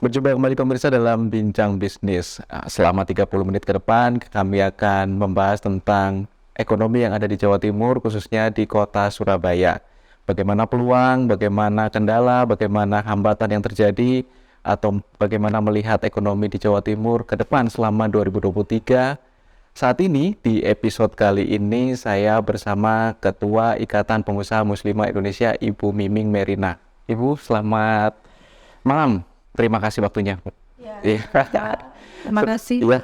Berjumpa kembali pemirsa dalam Bincang Bisnis. Selama 30 menit ke depan kami akan membahas tentang ekonomi yang ada di Jawa Timur, khususnya di kota Surabaya. Bagaimana peluang, bagaimana kendala, bagaimana hambatan yang terjadi, atau bagaimana melihat ekonomi di Jawa Timur ke depan selama 2023. Saat ini di episode kali ini saya bersama Ketua Ikatan Pengusaha Muslimah Indonesia, Ibu Miming Merina. Ibu, selamat malam. Terima kasih waktunya. Ya, terima kasih. Iya,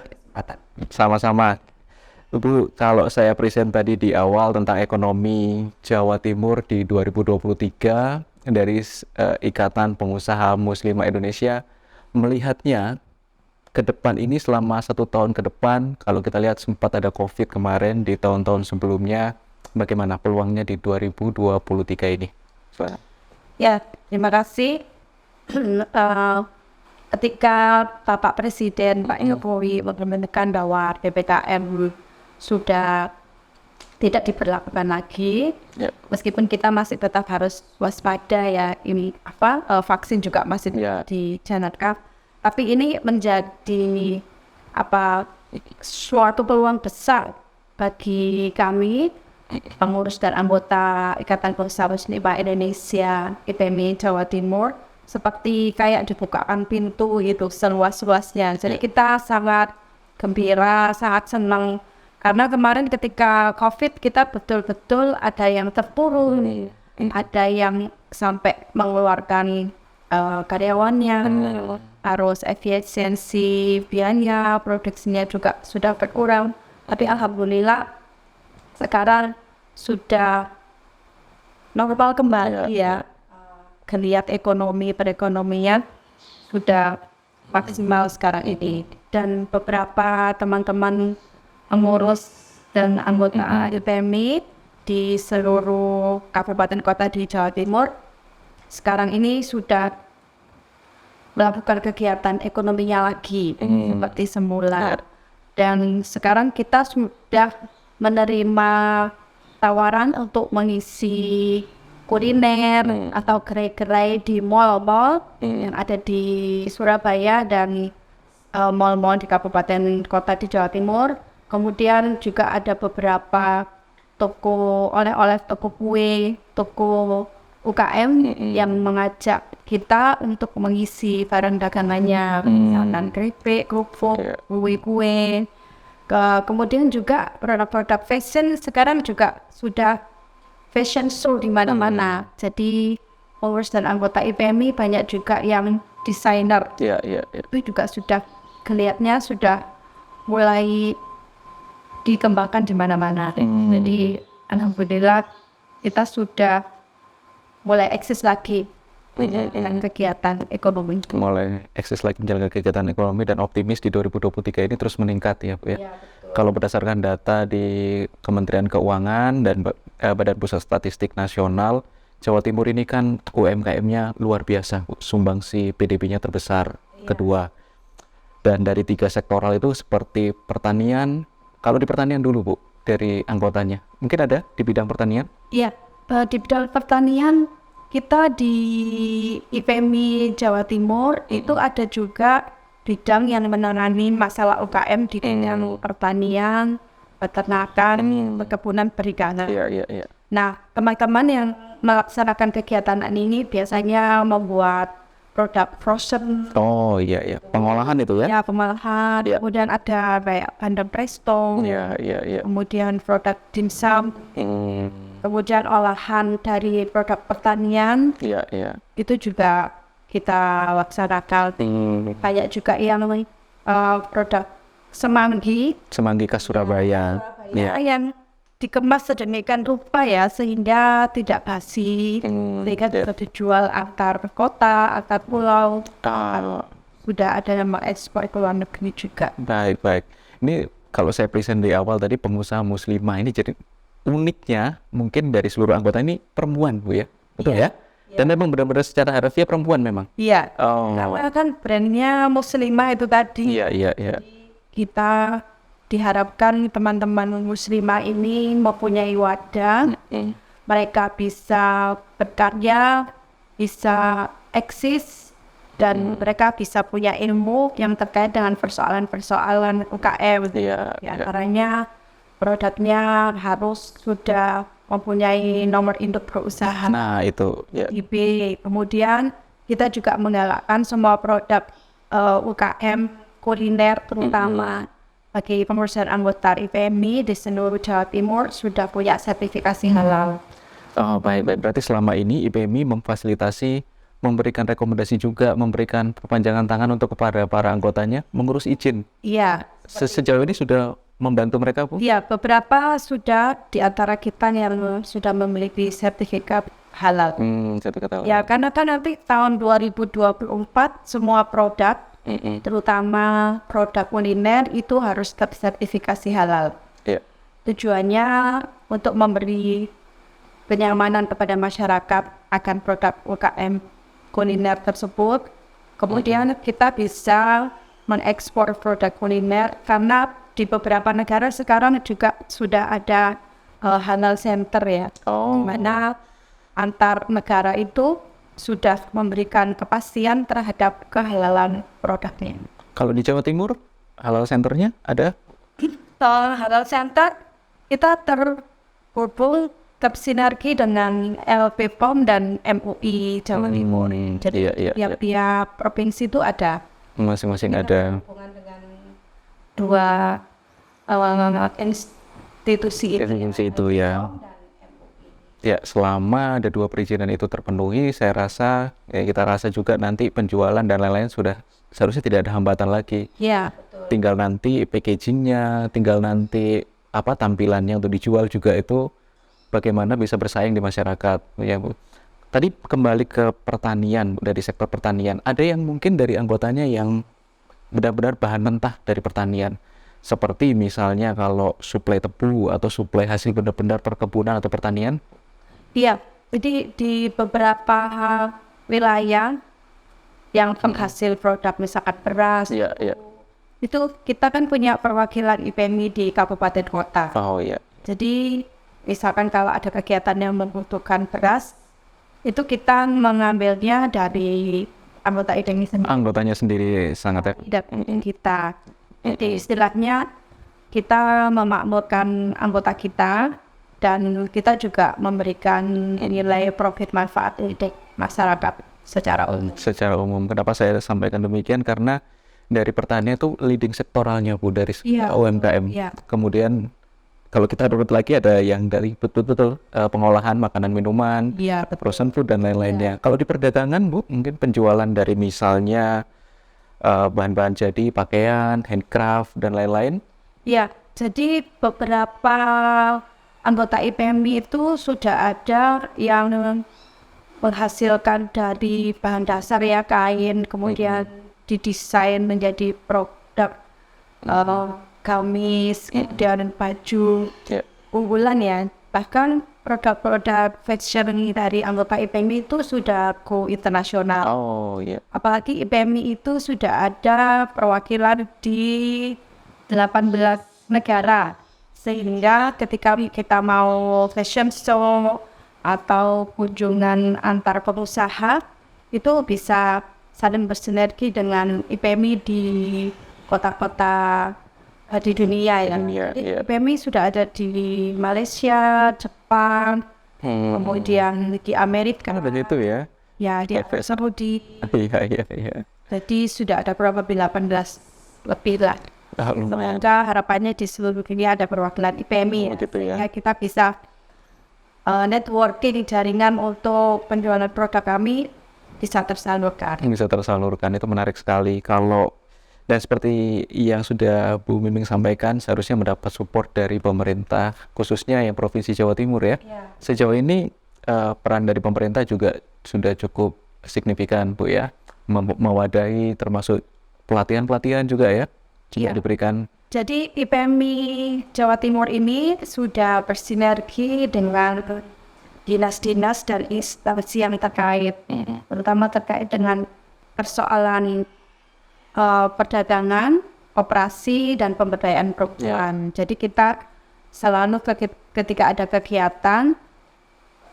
sama-sama. Ibu, kalau saya present tadi di awal tentang ekonomi Jawa Timur di 2023 dari Ikatan Pengusaha Muslimah Indonesia, melihatnya ke depan ini selama 1 tahun ke depan, kalau kita lihat sempat ada COVID kemarin di tahun-tahun sebelumnya, bagaimana peluangnya di 2023 ini? Ya, terima kasih. Ketika Bapak Presiden Pak Jokowi menekan bahwa PPKM sudah tidak diberlakukan lagi, meskipun kita masih tetap harus waspada ya, ini vaksin juga masih dicanangkan, tapi ini menjadi suatu peluang besar bagi kami pengurus dan anggota Ikatan Pengusaha Muslimah Indonesia IPMI Jawa Timur, seperti kayak dibukakan pintu gitu seluas-luasnya. Jadi kita sangat gembira, sangat senang, karena kemarin ketika COVID kita betul-betul ada yang terpuruk, ada yang sampai mengeluarkan karyawannya, harus efisiensi biaya, produksinya juga sudah berkurang. Tapi alhamdulillah sekarang sudah normal kembali ya. Geliat ekonomi perekonomian sudah maksimal sekarang ini, dan beberapa teman-teman pengurus dan anggota IPMI di seluruh kabupaten kota di Jawa Timur sekarang ini sudah melakukan kegiatan ekonominya lagi seperti semula, dan sekarang kita sudah menerima tawaran untuk mengisi kuliner atau gerai-gerai di mall-mall yang ada di Surabaya dan mall-mall di kabupaten kota di Jawa Timur. Kemudian juga ada beberapa toko oleh-oleh, toko kue, toko UKM yang mengajak kita untuk mengisi barang dagangannya, misalkan keripik, kerupuk, kue-kue. Kemudian juga produk-produk fashion sekarang juga sudah fashion show di mana-mana. Jadi pengurus dan anggota IPMI banyak juga yang desainer. Itu juga sudah kelihatannya sudah mulai dikembangkan di mana-mana. Jadi alhamdulillah kita sudah mulai eksis lagi dengan kegiatan ekonomi. Mulai eksis lagi menjalankan kegiatan ekonomi dan optimis di 2023 ini terus meningkat ya, Bu ya. Kalau berdasarkan data di Kementerian Keuangan dan Badan Pusat Statistik Nasional, Jawa Timur ini kan UMKM-nya luar biasa, Bu. Sumbangsi PDB-nya terbesar kedua. Dan dari 3 sektoral itu seperti pertanian. Kalau di pertanian dulu, Bu, dari anggotanya, mungkin ada di bidang pertanian? Iya, di bidang pertanian kita di IPMI Jawa Timur itu ada juga bidang yang menangani masalah UKM di bidang pertanian, peternakan, perkebunan perikanan. Nah, teman-teman yang melaksanakan kegiatan ini biasanya membuat produk frozen. Oh iya, pengolahan itu ya? Ya, pengolahan. Kemudian ada kayak bandeng presto. Kemudian produk dimsum. Kemudian olahan dari produk pertanian. Itu juga kita laksanakan. Banyak juga yang produk semanggi khas Surabaya yang dikemas sedemikian rupa ya sehingga tidak basi, sehingga bisa dijual antar kota, antar pulau. Sudah ada yang mengekspor ke luar negeri juga. Baik. Ini kalau saya present di awal tadi, pengusaha muslimah ini jadi uniknya mungkin dari seluruh anggota ini perempuan, Bu ya, betul ya? Dan memang benar-benar secara harfiah perempuan memang. Iya. Karena kan brandnya muslimah itu tadi. Iya. Kita diharapkan teman-teman muslimah ini mempunyai wadah, mereka bisa berkarya, bisa eksis dan mereka bisa punya ilmu yang terkait dengan persoalan-persoalan UKM. Di antaranya produknya harus sudah mempunyai nomor induk perusahaan. Nah, itu IP. Kemudian kita juga menggalakkan semua produk UKM kuliner terutama bagi perusahaan anggota IPMI di seluruh Jawa Timur sudah punya sertifikasi halal. Oh, baik. Berarti selama ini IPMI memfasilitasi, memberikan rekomendasi juga, memberikan perpanjangan tangan untuk kepada para anggotanya mengurus izin. Iya. Sejauh ini sudah membantu mereka, Bu? Iya, beberapa sudah di antara kita yang sudah memiliki sertifikat halal. Sertifikat halal. Ya, karena kan nanti tahun 2024 semua produk, terutama produk kuliner itu harus tersertifikasi halal. Iya. Tujuannya untuk memberi kenyamanan kepada masyarakat akan produk UKM kuliner tersebut. Kemudian kita bisa mengekspor produk kuliner karena di beberapa negara sekarang juga sudah ada halal center ya, di mana antar negara itu sudah memberikan kepastian terhadap kehalalan produknya. Kalau di Jawa Timur, halal centernya ada? Halal center kita terhubung bersinergi dengan LPPOM dan MUI Jawa Timur. Jadi tiap provinsi itu ada. Masing-masing ada. Hubungan dengan dua institusi itu ya. Ya, selama ada 2 perizinan itu terpenuhi, saya rasa kita rasa juga nanti penjualan dan lain-lain sudah seharusnya tidak ada hambatan lagi. Ya, betul. Tinggal nanti packagingnya, tinggal nanti tampilannya untuk dijual juga itu bagaimana bisa bersaing di masyarakat, ya Bu. Tadi kembali ke pertanian, dari sektor pertanian, ada yang mungkin dari anggotanya yang benar-benar bahan mentah dari pertanian, seperti misalnya kalau suplai tebu atau suplai hasil benar-benar perkebunan atau pertanian. Iya, jadi di beberapa wilayah yang penghasil produk misalkan beras, itu kita kan punya perwakilan IPMI di kabupaten kota. Oh iya. Jadi misalkan kalau ada kegiatan yang membutuhkan beras, itu kita mengambilnya dari anggota IPMI sendiri. Anggotanya sendiri sangat kita. Jadi istilahnya kita memakmurkan anggota kita dan kita juga memberikan nilai profit manfaat untuk masyarakat secara umum. Secara umum. Kenapa saya sampaikan demikian? Karena dari pertanian itu leading sektoralnya Bu, dari UMKM. Kemudian kalau kita urut lagi ada yang dari betul-betul pengolahan makanan minuman, frozen food dan lain-lainnya. Kalau di perdagangan Bu, mungkin penjualan dari misalnya bahan-bahan jadi, pakaian, handcraft dan lain-lain. Ya, jadi beberapa anggota IPMI itu sudah ada yang menghasilkan dari bahan dasar ya, kain, kemudian didesain menjadi produk gamis, kemudian baju unggulan ya. Bahkan produk-produk fashion dari anggota IPMI itu sudah go internasional. Apalagi IPMI itu sudah ada perwakilan di 18 negara. Sehingga ketika kita mau fashion show atau kunjungan antar pengusaha, itu bisa saling bersinergi dengan IPMI di kota-kota di dunia ya. IPMI sudah ada di Malaysia, Jepang, kemudian di Amerika. Kan ada itu ya? Ya, di Saudi. Iya. Jadi sudah ada berapa 18 lebih lah. Semoga harapannya di seluruh dunia ada perwakilan IPMI ya. Kita bisa networking jaringan untuk penjualan produk kami bisa tersalurkan. Itu menarik sekali. Dan seperti yang sudah Bu Miming sampaikan, seharusnya mendapat support dari pemerintah, khususnya yang Provinsi Jawa Timur ya. Sejauh ini peran dari pemerintah juga sudah cukup signifikan Bu ya, mewadahi termasuk pelatihan-pelatihan juga ya, diberikan. Jadi IPMI Jawa Timur ini sudah bersinergi dengan dinas-dinas dan instansi yang terkait, terutama terkait dengan persoalan perdagangan, operasi, dan pemberdayaan perempuan. Jadi kita selalu ketika ada kegiatan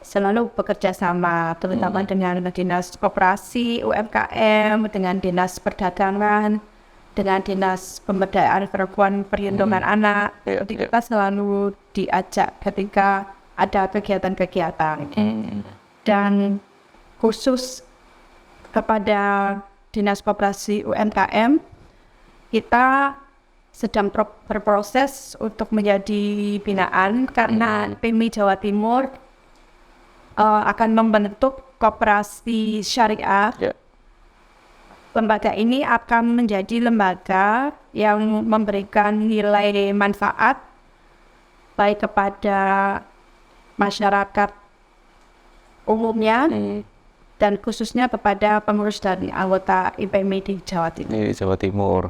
selalu bekerja sama, terutama dengan Dinas Koperasi, UMKM, dengan Dinas Perdagangan, dengan Dinas Pemberdayaan Perempuan Perlindungan Anak. Jadi kita selalu diajak ketika ada kegiatan-kegiatan. Dan khusus kepada Dinas Koperasi UMKM, kita sedang berproses untuk menjadi binaan karena PMI Jawa Timur akan membentuk koperasi syariah. Lembaga ini akan menjadi lembaga yang memberikan nilai manfaat baik kepada masyarakat umumnya dan khususnya kepada pengurus dan anggota IPMI di Jawa Timur. Di Jawa Timur.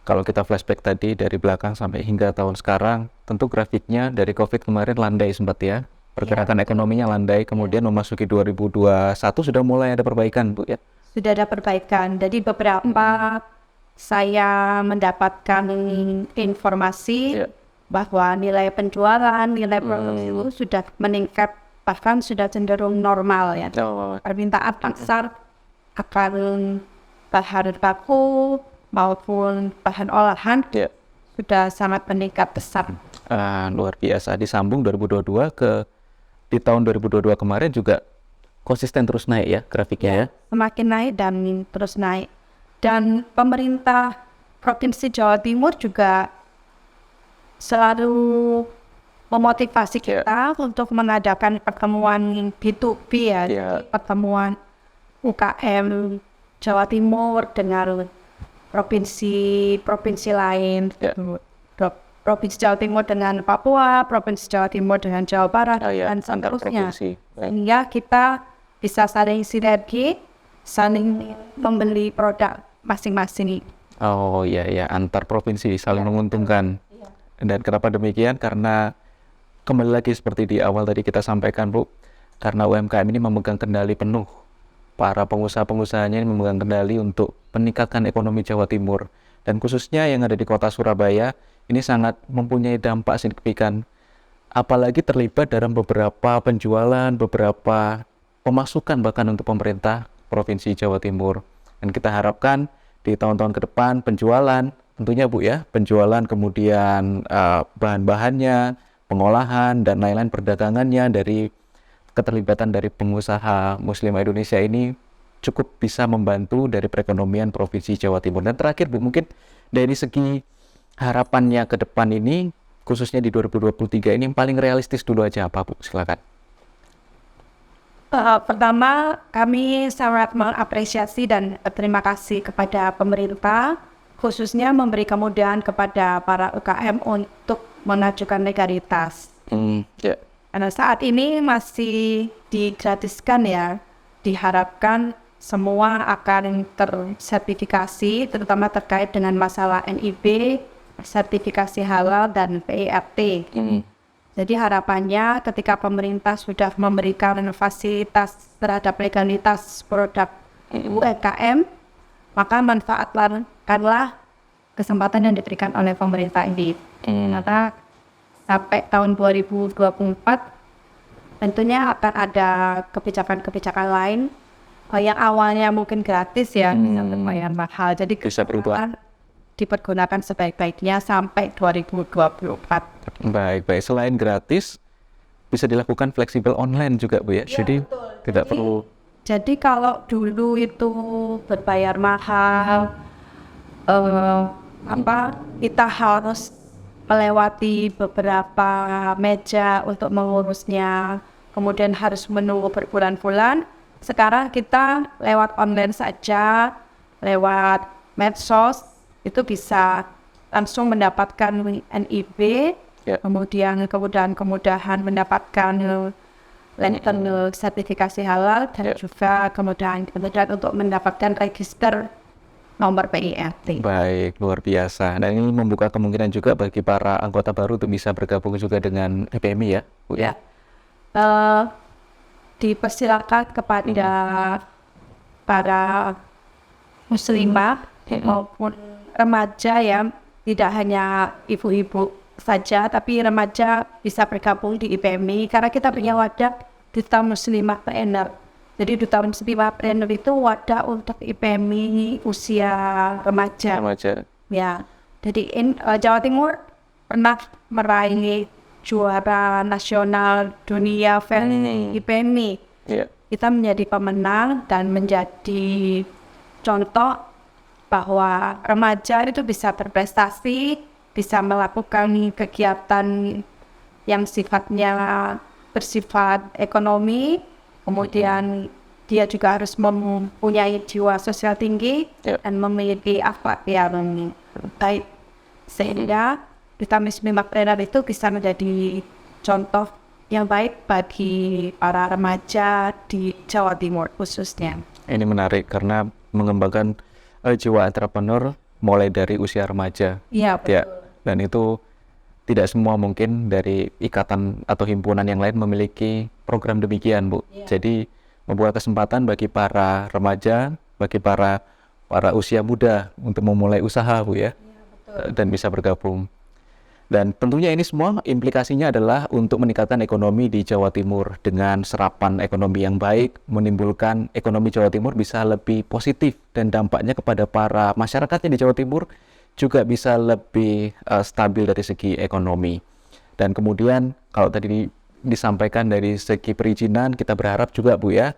Kalau kita flashback tadi dari belakang sampai hingga tahun sekarang, tentu grafiknya dari COVID kemarin landai sempat ya. Pergerakan ekonominya landai, kemudian memasuki 2021 sudah mulai ada perbaikan, Bu ya? Sudah ada perbaikan. Jadi beberapa saya mendapatkan informasi bahwa nilai penjualan, nilai produksi itu sudah meningkat, bahkan sudah cenderung normal ya. Permintaan pasar akan bahan baku maupun bahan olahan sudah sangat meningkat besar. Luar biasa. Disambung 2022 di tahun 2022 kemarin juga konsisten terus naik ya grafiknya ya? Semakin naik dan terus naik. Dan pemerintah Provinsi Jawa Timur juga selalu memotivasi kita untuk mengadakan pertemuan B2B ya, pertemuan UKM Jawa Timur dengan provinsi lain. Provinsi Jawa Timur dengan Papua, Provinsi Jawa Timur dengan Jawa Barat, dan seterusnya. Sehingga kita bisa saling sinergi, saling membeli produk masing-masing. Oh iya, antar provinsi saling menguntungkan. Dan kenapa demikian? Karena kembali lagi seperti di awal tadi kita sampaikan, Bu, karena UMKM ini memegang kendali penuh. Para pengusaha-pengusahanya ini memegang kendali untuk meningkatkan ekonomi Jawa Timur. Dan khususnya yang ada di kota Surabaya, ini sangat mempunyai dampak signifikan. Apalagi terlibat dalam beberapa penjualan, beberapa pemasukan bahkan untuk pemerintah Provinsi Jawa Timur. Dan kita harapkan di tahun-tahun ke depan penjualan, tentunya Bu ya, penjualan kemudian bahan-bahannya, pengolahan, dan lain-lain perdagangannya dari keterlibatan dari pengusaha Muslimah Indonesia ini cukup bisa membantu dari perekonomian Provinsi Jawa Timur. Dan terakhir Bu, mungkin dari segi harapannya ke depan ini, khususnya di 2023 ini, yang paling realistis dulu aja apa Bu? Silakan. Pertama, kami sangat mengapresiasi dan berterima kasih kepada pemerintah, khususnya memberi kemudahan kepada para UKM untuk mengajukan legalitas. Karena saat ini masih digratiskan ya, diharapkan semua akan tersertifikasi, terutama terkait dengan masalah NIB, sertifikasi halal, dan PIRT. Jadi harapannya ketika pemerintah sudah memberikan fasilitas terhadap legalitas produk UMKM, maka manfaatkanlah kesempatan yang diberikan oleh pemerintah ini. Karena sampai tahun 2024 tentunya akan ada kebijakan-kebijakan lain yang awalnya mungkin gratis ya, bisa berbayar mahal. Jadi bisa berubah, dipergunakan sebaik-baiknya sampai 2024. Baik. Selain gratis, bisa dilakukan fleksibel online juga Bu ya? Jadi betul. Tidak perlu. Jadi kalau dulu itu berbayar mahal, kita harus melewati beberapa meja untuk mengurusnya, kemudian harus menunggu berbulan-bulan. Sekarang kita lewat online saja, lewat medsos, itu bisa langsung mendapatkan NIB, kemudian kemudahan mendapatkan lenten sertifikasi halal, dan juga kemudahan untuk mendapatkan register nomor PIRT. Baik, luar biasa. Dan ini membuka kemungkinan juga bagi para anggota baru untuk bisa bergabung juga dengan IPMI ya, Bu ya? Dipersilakan kepada para muslimah maupun remaja ya, tidak hanya ibu-ibu saja, tapi remaja bisa bergabung di IPMI karena kita punya wadah Duta Muslimah Planner. Jadi Duta Muslimah Planner itu wadah untuk IPMI usia remaja. Ya, jadi Jawa Timur pernah meraih juara nasional dunia IPMI. Kita menjadi pemenang dan menjadi contoh bahwa remaja itu bisa berprestasi, bisa melakukan kegiatan yang sifatnya bersifat ekonomi, kemudian dia juga harus mempunyai jiwa sosial tinggi dan memiliki akhlak yang baik, sehingga Duta Muslimah Planner itu bisa menjadi contoh yang baik bagi para remaja di Jawa Timur khususnya. Ini menarik karena mengembangkan jiwa entrepreneur mulai dari usia remaja. Iya, betul. Dan itu tidak semua mungkin dari ikatan atau himpunan yang lain memiliki program demikian, Bu. Jadi membuka kesempatan bagi para remaja, bagi para usia muda untuk memulai usaha, Bu ya. Betul. Dan bisa bergabung. Dan tentunya ini semua implikasinya adalah untuk meningkatkan ekonomi di Jawa Timur dengan serapan ekonomi yang baik, menimbulkan ekonomi Jawa Timur bisa lebih positif dan dampaknya kepada para masyarakatnya di Jawa Timur juga bisa lebih stabil dari segi ekonomi. Dan kemudian kalau tadi disampaikan dari segi perizinan, kita berharap juga, Bu ya,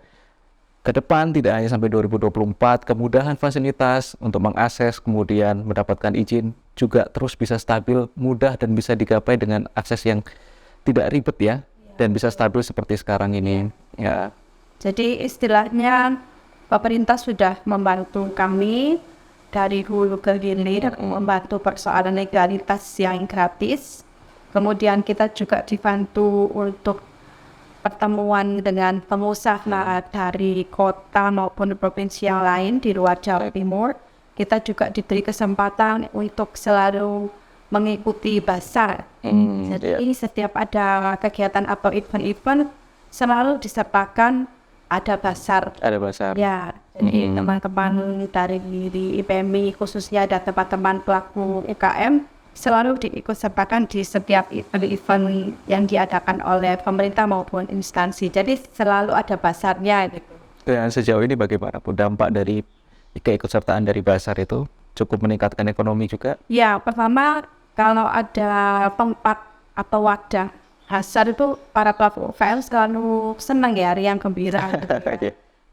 ke depan tidak hanya sampai 2024, kemudahan fasilitas untuk mengakses kemudian mendapatkan izin juga terus bisa stabil, mudah dan bisa digapai dengan akses yang tidak ribet ya, dan bisa stabil seperti sekarang ini. Ya. Jadi istilahnya pemerintah sudah membantu kami dari hulu ke hilir, membantu persoalan legalitas yang gratis. Kemudian kita juga dibantu untuk pertemuan dengan pengusaha dari kota maupun provinsi yang lain di luar Jawa Timur. Kita juga diberi kesempatan untuk selalu mengikuti basar. Jadi setiap ada kegiatan atau event-event selalu disertakan ada basar. Ya, jadi teman-teman dari IPMI khususnya ada teman-teman pelaku UKM selalu diikut sertakan di setiap event yang diadakan oleh pemerintah maupun instansi. Jadi selalu ada basarnya. Dan sejauh ini bagaimana Bu dampak dari keikutsertaan dari basar itu cukup meningkatkan ekonomi juga? Ya, pertama kalau ada tempat atau wadah basar itu para pelaku UKM selalu senang ya, riang gembira.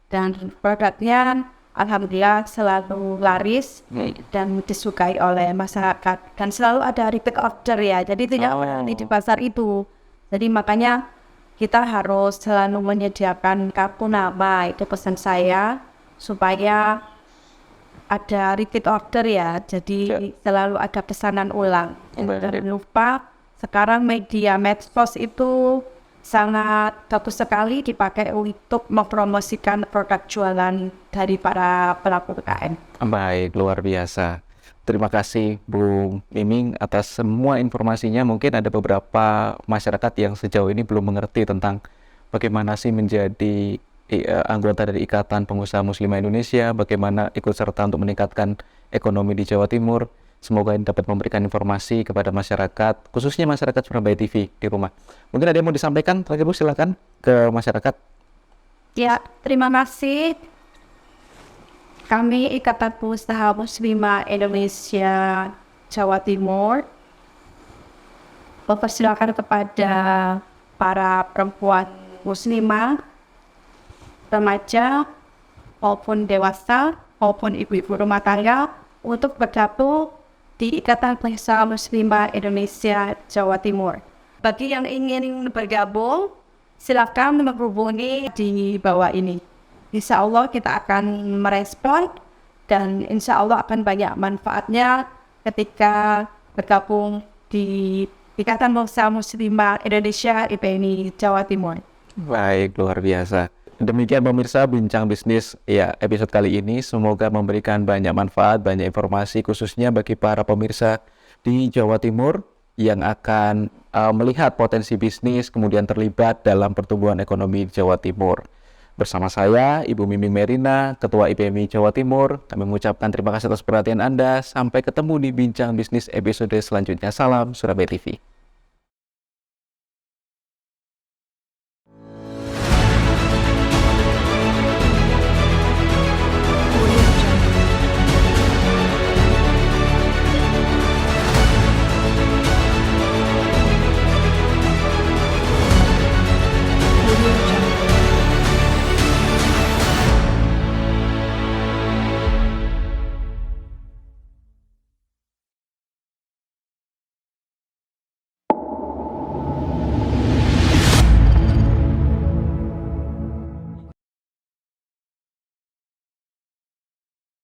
Dan produknya alhamdulillah selalu laris dan disukai oleh masyarakat dan selalu ada repeat order ya, jadi tidak di pasar itu. Jadi makanya kita harus selalu menyediakan kartu nama, itu pesan saya, supaya ada repeat order ya, jadi selalu ada pesanan ulang. Jangan lupa sekarang media medsos itu sangat bagus sekali dipakai untuk mempromosikan produk jualan dari para pelaku UKM. Baik, luar biasa. Terima kasih Bu Miming atas semua informasinya. Mungkin ada beberapa masyarakat yang sejauh ini belum mengerti tentang bagaimana sih menjadi anggota dari Ikatan Pengusaha Muslimah Indonesia, bagaimana ikut serta untuk meningkatkan ekonomi di Jawa Timur. Semoga ini dapat memberikan informasi kepada masyarakat, khususnya masyarakat Surabaya TV di rumah. Mungkin ada yang mau disampaikan, terakhir Bu, silakan ke masyarakat. Ya, terima kasih. Kami Ikatan Pengusaha Muslimah Indonesia Jawa Timur mempersilakan kepada para perempuan muslimah, remaja, maupun dewasa, maupun ibu-ibu rumah tangga untuk bergabung di Ikatan Pengusaha Muslimah Indonesia Jawa Timur. Bagi yang ingin bergabung, silakan menghubungi di bawah ini. Insya Allah kita akan merespon dan insya Allah akan banyak manfaatnya ketika bergabung di Ikatan Pengusaha Muslimah Indonesia IPMI Jawa Timur. Baik, luar biasa. Demikian pemirsa Bincang Bisnis ya episode kali ini, semoga memberikan banyak manfaat, banyak informasi khususnya bagi para pemirsa di Jawa Timur yang akan melihat potensi bisnis kemudian terlibat dalam pertumbuhan ekonomi di Jawa Timur. Bersama saya Ibu Miming Merina, Ketua IPMI Jawa Timur, kami mengucapkan terima kasih atas perhatian Anda. Sampai ketemu di Bincang Bisnis episode selanjutnya. Salam Surabaya TV.